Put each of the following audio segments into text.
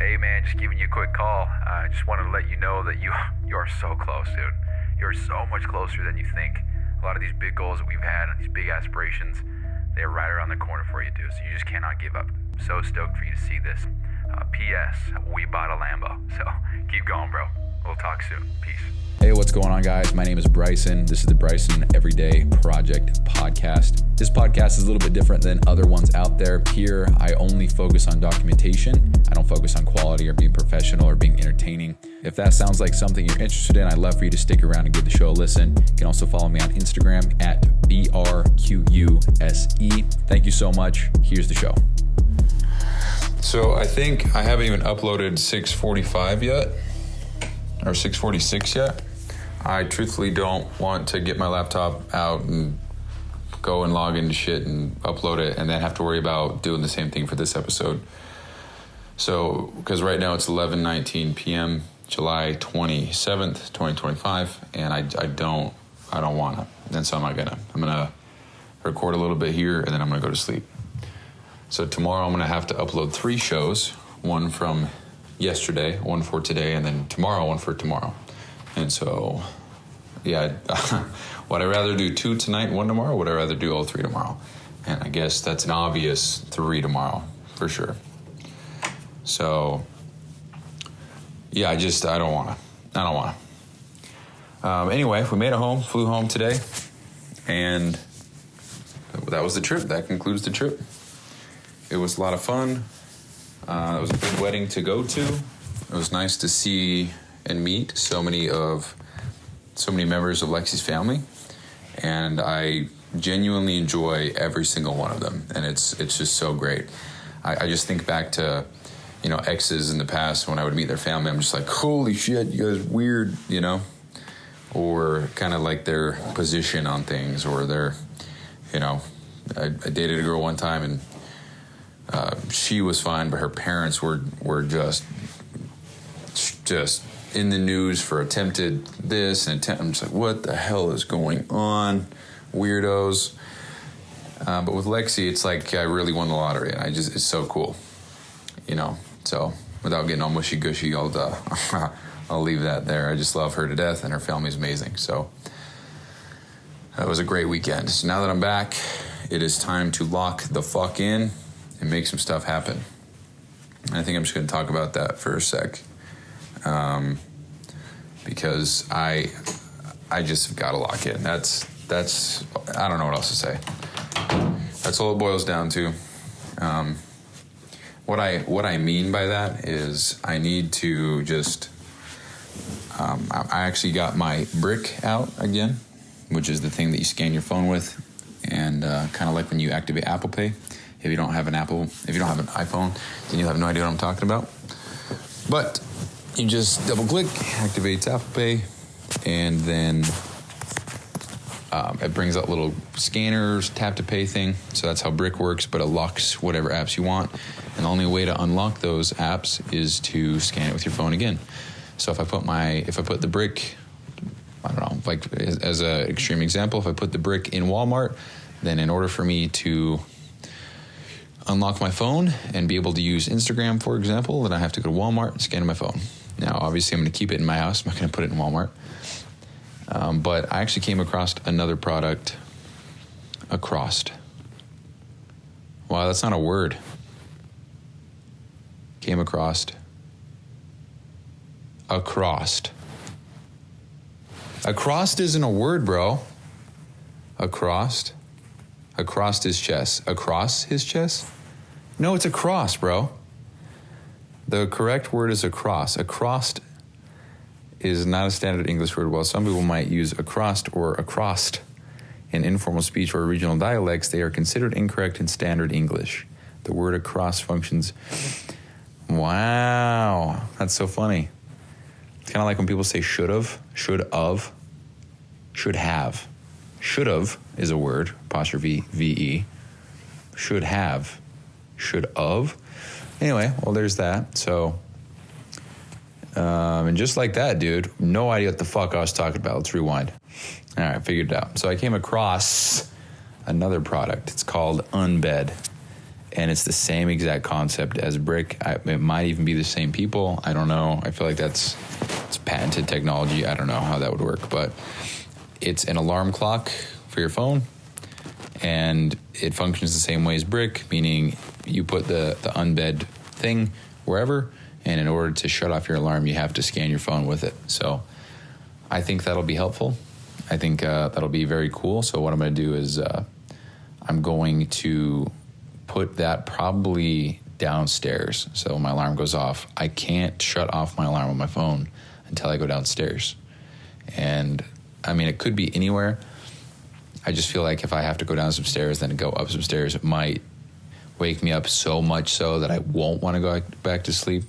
Hey man, just giving you a quick call. I just wanted to let you know that you are so close, dude. You're so much closer than you think. A lot of these big goals that we've had and these big aspirations, they're right around the corner for you, dude. So you just cannot give up. So stoked for you to see this. P.S. We bought a Lambo. So keep going, bro. We'll talk soon. Peace. Hey, what's going on, guys? My name is Bryson. This is the Bryson Everyday Project podcast. This podcast is a little bit different than other ones out there. Here, I only focus on documentation. I don't focus on quality or being professional or being entertaining. If that sounds like something you're interested in, I'd love for you to stick around and give the show a listen. You can also follow me on Instagram at BRQUSE. Thank you so much. Here's the show. So I think I haven't even uploaded 645 yet, or 646 yet. I truthfully don't want to get my laptop out and go and log into shit and upload it and then have to worry about doing the same thing for this episode. So, because right now it's 11:19 p.m., July 27th, 2025, and I don't want to. And so I'm gonna record a little bit here and then I'm gonna go to sleep. So tomorrow I'm gonna have to upload 3 shows, one from yesterday, one for today, and then tomorrow, one for tomorrow. And so, yeah, would I rather do 2 tonight and 1 tomorrow? Or would I rather do all 3 tomorrow? And I guess that's an obvious 3 tomorrow, for sure. So, yeah, I don't want to. Anyway, we made it home, flew home today, and that was the trip. That concludes the trip. It was a lot of fun. It was a big wedding to go to. It was nice to see and meet so many members of Lexi's family, and I genuinely enjoy every single one of them, and it's just so great. I just think back to, exes in the past when I would meet their family. I'm just like, holy shit, you guys are weird, or kind of like their position on things, or their, I dated a girl one time and she was fine, but her parents were just in the news for attempted this and I'm just like, what the hell is going on? Weirdos. But with Lexi, it's like I really won the lottery, and it's so cool, So without getting all mushy gushy, I'll leave that there. I just love her to death, and her family's amazing. So that was a great weekend. So now that I'm back, it is time to lock the fuck in and make some stuff happen. And I think I'm just going to talk about that for a sec. Because I just got to lock in. That's I don't know what else to say. That's all it boils down to. What I mean by that is I need to just, I actually got my Brick out again, which is the thing that you scan your phone with, and kind of like when you activate Apple Pay. If you don't have an iPhone, then you have no idea what I'm talking about. But you just double click, activates Apple Pay, and then it brings out little scanners, tap to pay thing. So that's how Brick works, but it locks whatever apps you want. And the only way to unlock those apps is to scan it with your phone again. So if I put the Brick, I don't know, like as an extreme example, if I put the Brick in Walmart, then in order for me to unlock my phone and be able to use Instagram, for example, then I have to go to Walmart and scan my phone. Now, obviously, I'm going to keep it in my house. I'm not going to put it in Walmart. But I actually came across another product. Wow, that's not a word. Came across. Across isn't a word, bro. Across his chest. Across his chest? No, it's across, bro. The correct word is across. Across is not a standard English word. While some people might use across or acrost in informal speech or regional dialects, they are considered incorrect in standard English. The word across functions. Wow, that's so funny. It's kind of like when people say should've, should of, should have. Should've is a word, apostrophe V-E. Should have, should of. Anyway, well, there's that. So, and just like that, dude, no idea what the fuck I was talking about. Let's rewind. All right, figured it out. So I came across another product. It's called Unbed. And it's the same exact concept as Brick. It might even be the same people. I don't know. I feel like it's patented technology. I don't know how that would work, but it's an alarm clock for your phone, and it functions the same way as Brick, meaning you put the unbed thing wherever, and in order to shut off your alarm, you have to scan your phone with it. So I think that'll be helpful. I think that'll be very cool. So what I'm going to do is I'm going to put that probably downstairs. So when my alarm goes off, I can't shut off my alarm on my phone until I go downstairs. And I mean, it could be anywhere. I just feel like if I have to go down some stairs, then go up some stairs, it might wake me up so much so that I won't want to go back to sleep.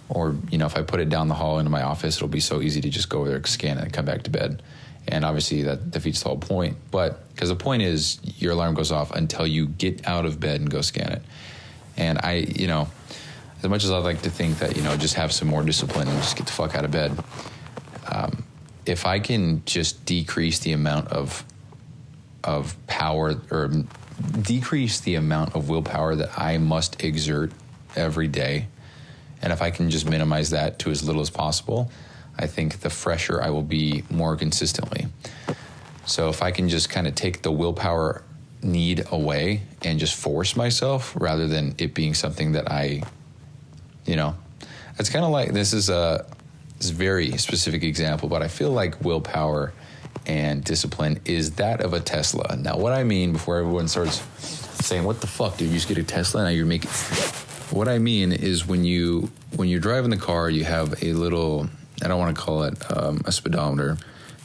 Or, you know, if I put it down the hall into my office, it'll be so easy to just go over there, scan it, and come back to bed. And obviously that defeats the whole point. But because the point is your alarm goes off until you get out of bed and go scan it. And I, you know, as much as I'd like to think that, you know, just have some more discipline and just get the fuck out of bed, if I can just decrease the amount of power, or decrease the amount of willpower that I must exert every day, and if I can just minimize that to as little as possible, I think the fresher I will be more consistently. So if I can just kind of take the willpower need away and just force myself rather than it being something that I, you know, it's kind of like, this is a very specific example, but I feel like willpower and discipline is that of a Tesla. Now, what I mean, before everyone starts saying, what the fuck, dude, you just get a Tesla, now you're making... What I mean is when you're driving the car, you have a little, I don't want to call it a speedometer.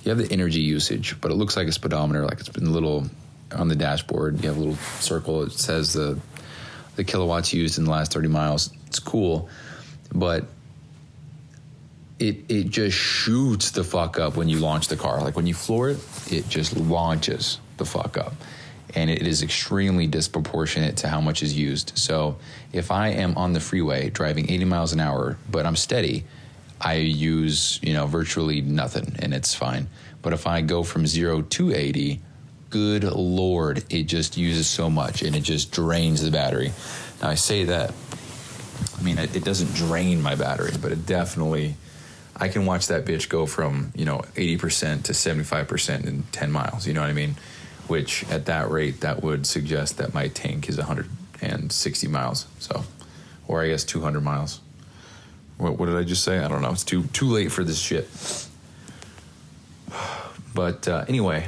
You have the energy usage, but it looks like a speedometer, like it's been a little on the dashboard. You have a little circle. It says the kilowatts used in the last 30 miles. It's cool, but it just shoots the fuck up when you launch the car. Like when you floor it, it just launches the fuck up. And it is extremely disproportionate to how much is used. So if I am on the freeway driving 80 miles an hour, but I'm steady, I use, you know, virtually nothing, and it's fine. But if I go from 0 to 80, good Lord, it just uses so much, and it just drains the battery. Now, I say that, I mean, it doesn't drain my battery, but it definitely, I can watch that bitch go from, you know, 80% to 75% in 10 miles, you know what I mean? Which at that rate, that would suggest that my tank is 160 miles. So, or I guess 200 miles. What did I just say? I don't know. It's too late for this shit. But anyway,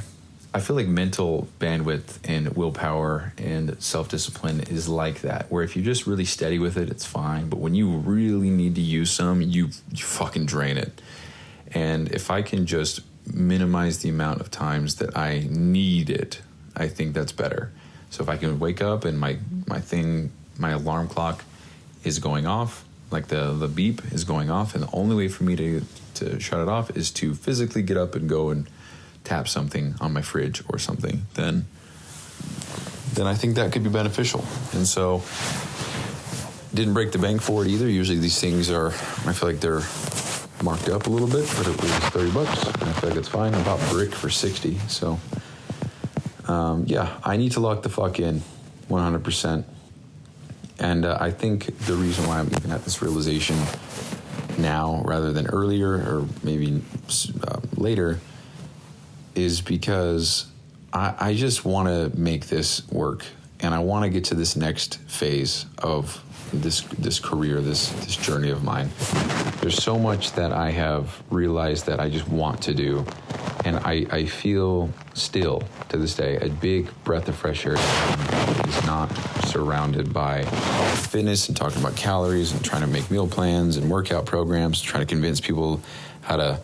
I feel like mental bandwidth and willpower and self-discipline is like that, where if you're just really steady with it, it's fine. But when you really need to use some, you fucking drain it. And if I can just minimize the amount of times that I need it, I think that's better. So if I can wake up and my alarm clock is going off, like the beep is going off, and the only way for me to shut it off is to physically get up and go and tap something on my fridge or something, then I think that could be beneficial. And so didn't break the bank for it either. Usually these things are, I feel like they're marked up a little bit, but it was $30 and I feel like it's fine. I bought Brick for 60. So yeah, I need to lock the fuck in 100%. And I think the reason why I'm even at this realization now rather than earlier or maybe later is because I just want to make this work, and I want to get to this next phase of this career, this journey of mine. There's so much that I have realized that I just want to do, and I feel still to this day a big breath of fresh air is not surrounded by fitness and talking about calories and trying to make meal plans and workout programs, trying to convince people how to,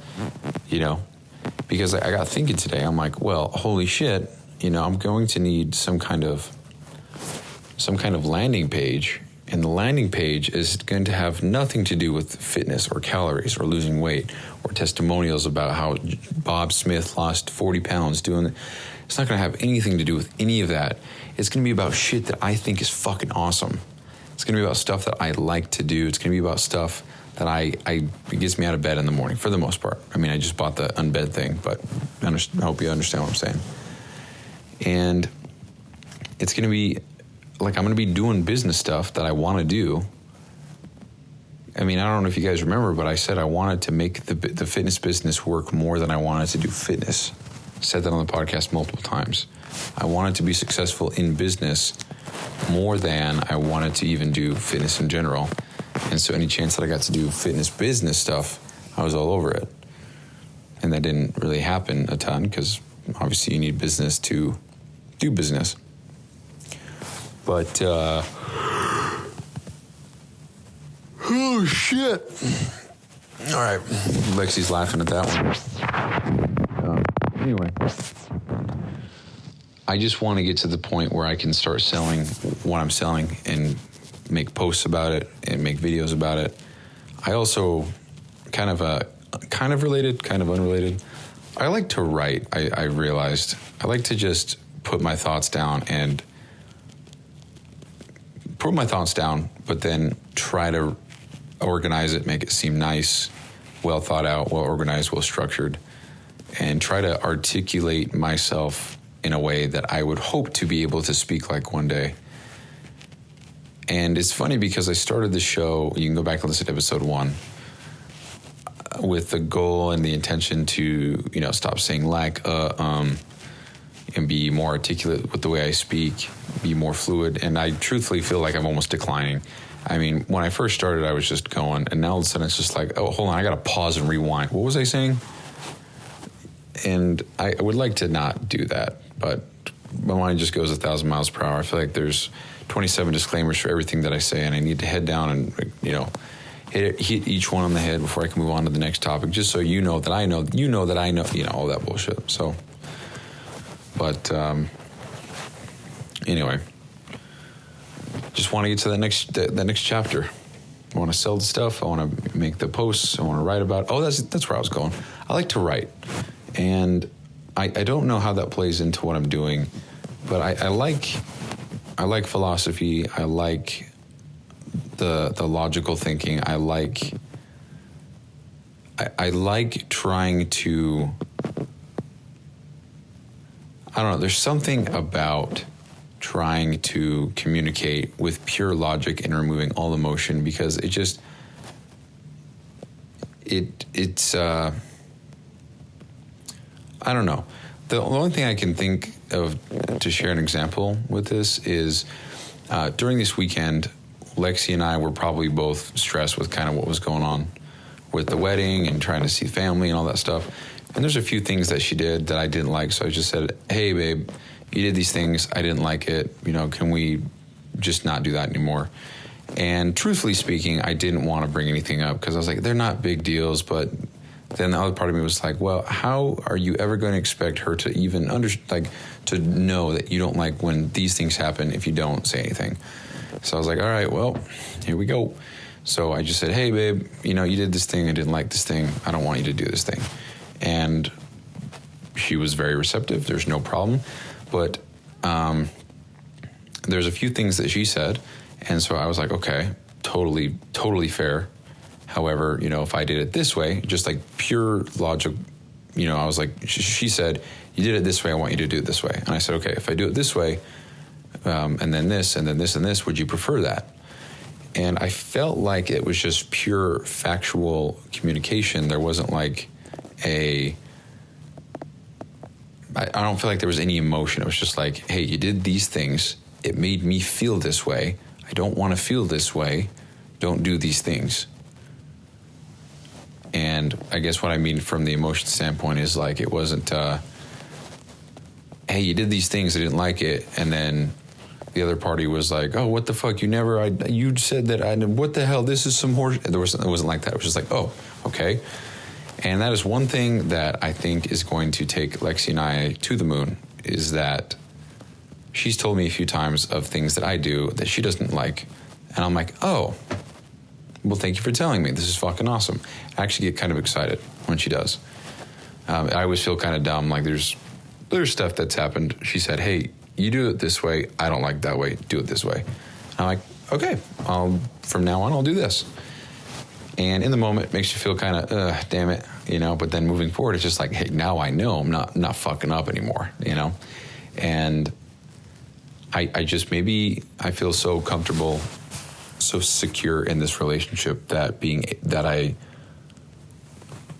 you know, because I got thinking today, I'm like, well, holy shit, you know, I'm going to need some kind of landing page. And the landing page is going to have nothing to do with fitness or calories or losing weight or testimonials about how Bob Smith lost 40 pounds doing it. It's not going to have anything to do with any of that. It's going to be about shit that I think is fucking awesome. It's going to be about stuff that I like to do. It's going to be about stuff that it gets me out of bed in the morning for the most part. I mean, I just bought the Unbed thing, but I hope you understand what I'm saying. And it's going to be like I'm going to be doing business stuff that I want to do. I mean, I don't know if you guys remember, but I said I wanted to make the fitness business work more than I wanted to do fitness. I said that on the podcast multiple times. I wanted to be successful in business more than I wanted to even do fitness in general. And so any chance that I got to do fitness business stuff, I was all over it. And that didn't really happen a ton because obviously you need business to do business. But, oh shit. All right. Lexi's laughing at that one. Anyway. I just want to get to the point where I can start selling what I'm selling and make posts about it and make videos about it. I also kind of related, kind of unrelated. I like to write. I realized I like to just put my thoughts down, but then try to organize it, make it seem nice, well thought out, well organized, well structured, and try to articulate myself in a way that I would hope to be able to speak like one day. And it's funny because I started the show, you can go back and listen to episode 1, with the goal and the intention to, stop saying and be more articulate with the way I speak, be more fluid. And I truthfully feel like I'm almost declining. I mean, when I first started, I was just going, and now all of a sudden it's just like, oh, hold on, I got to pause and rewind. What was I saying? And I would like to not do that, but my mind just goes 1,000 miles per hour. I feel like there's 27 disclaimers for everything that I say, and I need to head down and, hit each one on the head before I can move on to the next topic, just so you know that I know, all that bullshit. So, but anyway, just want to get to that next chapter. I want to sell the stuff. I want to make the posts. I want to write about. Oh, that's where I was going. I like to write, and I don't know how that plays into what I'm doing, but I like philosophy. I like the logical thinking. I like trying to, I don't know, there's something about trying to communicate with pure logic and removing all emotion, because it's I don't know. The only thing I can think of to share an example with this is during this weekend, Lexi and I were probably both stressed with kind of what was going on with the wedding and trying to see family and all that stuff. And there's a few things that she did that I didn't like. So I just said, hey, babe, you did these things. I didn't like it. Can we just not do that anymore? And truthfully speaking, I didn't want to bring anything up because I was like, they're not big deals. But then the other part of me was like, well, how are you ever going to expect her to even to know that you don't like when these things happen if you don't say anything? So I was like, all right, well, here we go. So I just said, hey, babe, you did this thing. I didn't like this thing. I don't want you to do this thing. And she was very receptive. There's no problem. But there's a few things that she said. And so I was like, okay, totally fair. However, if I did it this way, just like pure logic, I was like, she said, you did it this way. I want you to do it this way. And I said, okay, if I do it this way, and then this, and then this, and this, would you prefer that? And I felt like it was just pure factual communication. There wasn't like I don't feel like there was any emotion. It was just like, hey, you did these things. It made me feel this way. I don't want to feel this way. Don't do these things. And I guess what I mean from the emotion standpoint is like, it wasn't, hey, you did these things. I didn't like it. And then the other party was like, oh, what the fuck? You said that what the hell? This is some horse. It wasn't like that. It was just like, oh, okay. And that is one thing that I think is going to take Lexi and I to the moon, is that she's told me a few times of things that I do that she doesn't like. And I'm like, oh, well, thank you for telling me. This is fucking awesome. I actually get kind of excited when she does. I always feel kind of dumb. Like there's stuff that's happened. She said, hey, you do it this way. I don't like that way. Do it this way. And I'm like, okay, from now on, I'll do this. And in the moment, it makes you feel kind of, damn it, but then moving forward, it's just like, hey, now I know I'm not fucking up anymore, And I just, maybe I feel so comfortable, so secure in this relationship that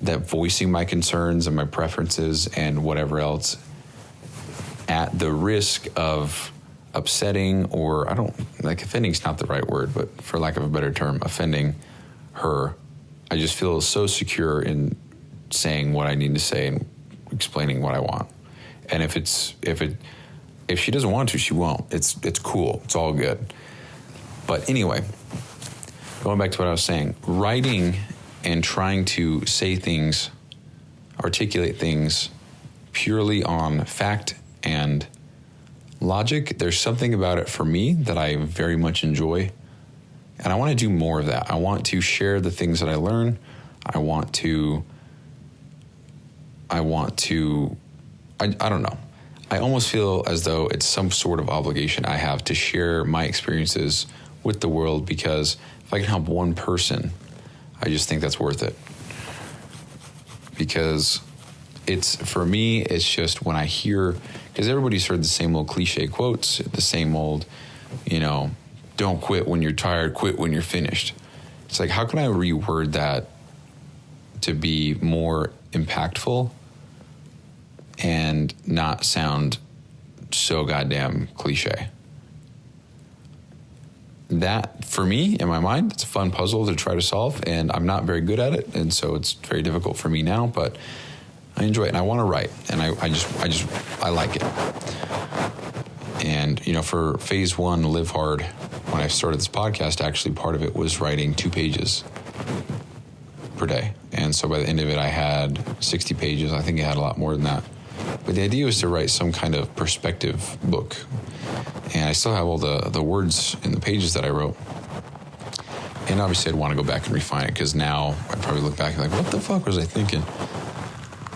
voicing my concerns and my preferences and whatever else at the risk of upsetting, or offending is not the right word, but for lack of a better term, offending her. I just feel so secure in saying what I need to say and explaining what I want. And if she doesn't want to, she won't. It's cool. It's all good. But anyway, going back to what I was saying, writing and trying to say things, articulate things purely on fact and logic, there's something about it for me that I very much enjoy. And I want to do more of that. I want to share the things that I learn. I don't know. I almost feel as though it's some sort of obligation I have to share my experiences with the world, because if I can help one person, I just think that's worth it. Because for me, it's just when I hear, because everybody's heard the same old cliche quotes, the same old, don't quit when you're tired, quit when you're finished. It's like, how can I reword that to be more impactful and not sound so goddamn cliche? That, for me, in my mind, it's a fun puzzle to try to solve, and I'm not very good at it, and so it's very difficult for me now, but I enjoy it, and I want to write, and I like it. And, for phase 1, Live Hard, when I started this podcast, actually part of it was writing 2 pages per day. And so by the end of it, I had 60 pages. I think I had a lot more than that. But the idea was to write some kind of perspective book. And I still have all the words in the pages that I wrote. And obviously I'd want to go back and refine it, because now I'd probably look back and like, what the fuck was I thinking?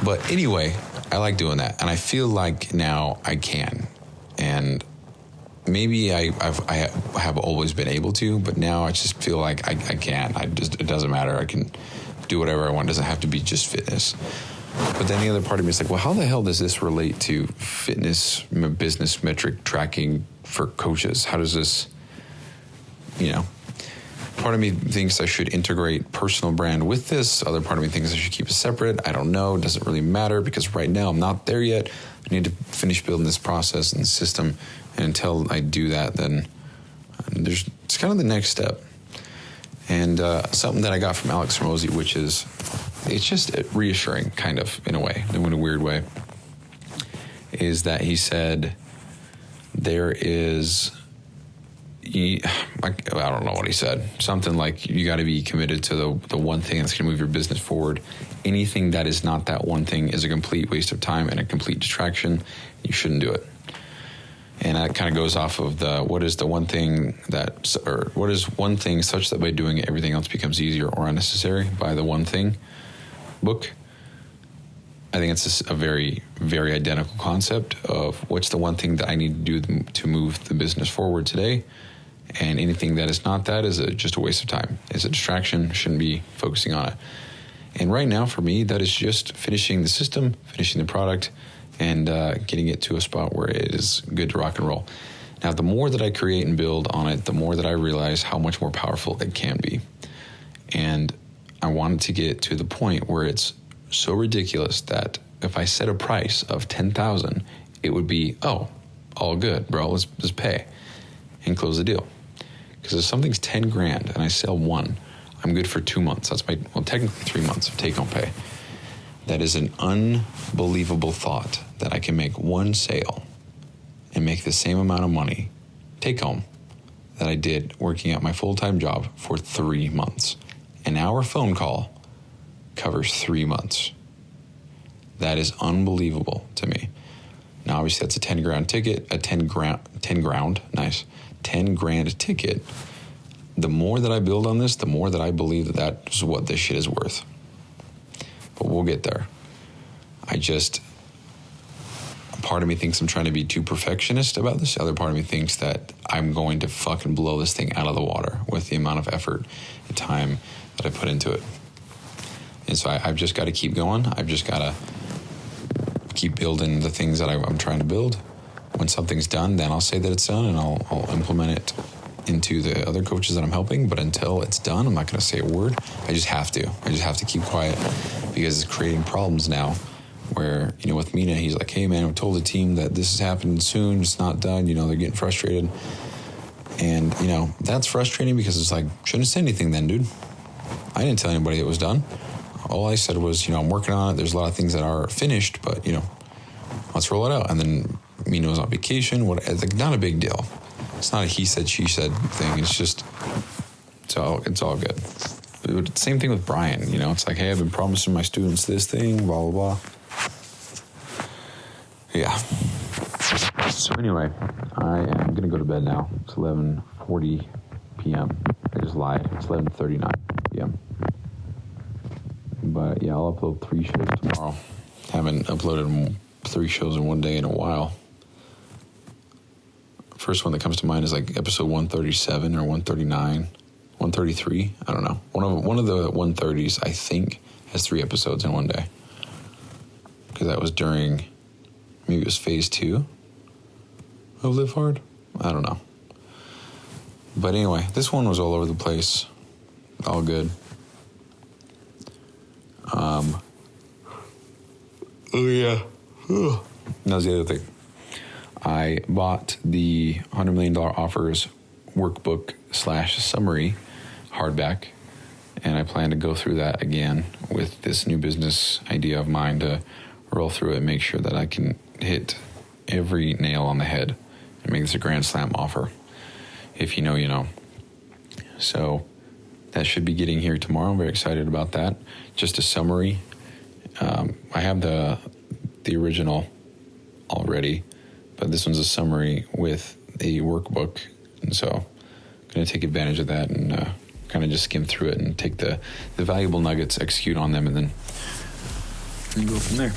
But anyway, I like doing that. And I feel like now I can. And maybe I have always been able to, but now I just feel like I can. It doesn't matter. I can do whatever I want. It doesn't have to be just fitness. But then the other part of me is like, well, how the hell does this relate to fitness, business metric tracking for coaches? How does this, part of me thinks I should integrate personal brand with this. Other part of me thinks I should keep it separate. I don't know. It doesn't really matter, because right now I'm not there yet. I need to finish building this process and system. And until I do that, then it's kind of the next step. And something that I got from Alex Hormozi, which is, it's just reassuring, kind of, in a way, in a weird way, is that he said there is, I don't know what he said, something like you got to be committed to the one thing that's going to move your business forward. Anything that is not that one thing is a complete waste of time and a complete distraction. You shouldn't do it. And that kind of goes off of what is one thing such that by doing it, everything else becomes easier or unnecessary, by the One Thing book. I think it's a very, very identical concept of what's the one thing that I need to do to move the business forward today. And anything that is not that is just a waste of time. It's a distraction, shouldn't be focusing on it. And right now for me, that is just finishing the system, finishing the product, and getting it to a spot where it is good to rock and roll. Now, the more that I create and build on it, the more that I realize how much more powerful it can be. And I wanted to get to the point where it's so ridiculous that if I set a price of $10,000, it would be, oh, all good, bro, let's pay and close the deal. Because if something's $10,000 and I sell one, I'm good for 2 months. That's technically 3 months of take-home pay. That is an unbelievable thought, that I can make one sale and make the same amount of money take home that I did working at my full-time job for 3 months. An hour phone call covers 3 months. That is unbelievable to me. Now, obviously, that's a $10,000 ticket, $10,000 ticket. The more that I build on this, the more that I believe that is what this shit is worth. But we'll get there. Part of me thinks I'm trying to be too perfectionist about this. The other part of me thinks that I'm going to fucking blow this thing out of the water with the amount of effort and time that I put into it. And so I've just got to keep going. I've just got to keep building the things that I'm trying to build. When something's done, then I'll say that it's done, and I'll implement it into the other coaches that I'm helping. But until it's done, I'm not going to say a word. I just have to keep quiet, because it's creating problems now where, with Mina, he's like, hey man, we told the team that this is happening soon. It's not done. They're getting frustrated. And, that's frustrating, because it's like, shouldn't have said anything then, dude. I didn't tell anybody it was done. All I said was, I'm working on it. There's a lot of things that are finished, but, let's roll it out. And then Mina was on vacation. Like, not a big deal. It's not a he said, she said thing. It's just, it's all good. But same thing with Brian. It's like, hey, I've been promising my students this thing, blah, blah, blah. Yeah. So anyway, I am going to go to bed now. It's 11:40 p.m. I just lied. It's 11:39 p.m. But yeah, I'll upload 3 shows tomorrow. Haven't uploaded 3 shows in one day in a while. First one that comes to mind is like episode 137 or 139, 133. I don't know. One of the 130s, I think, has 3 episodes in one day. Because that was during, maybe it was phase 2 of Live Hard. I don't know. But anyway, this one was all over the place. All good. Oh yeah. That was the other thing. I bought the $100 million offers workbook / summary hardback, and I plan to go through that again with this new business idea of mine, to roll through it and make sure that I can hit every nail on the head and make this a grand slam offer. If you know, you know. So that should be getting here tomorrow. I'm very excited about that. Just a summary. I have the original already, but this one's a summary with a workbook. And so I'm going to take advantage of that and kind of just skim through it and take the valuable nuggets, execute on them, and then go from there.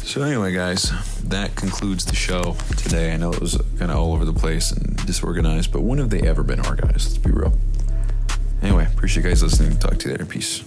So anyway, guys, that concludes the show today. I know it was kind of all over the place and disorganized, but when have they ever been organized? Let's be real. Anyway, appreciate you guys listening. Talk to you later. Peace.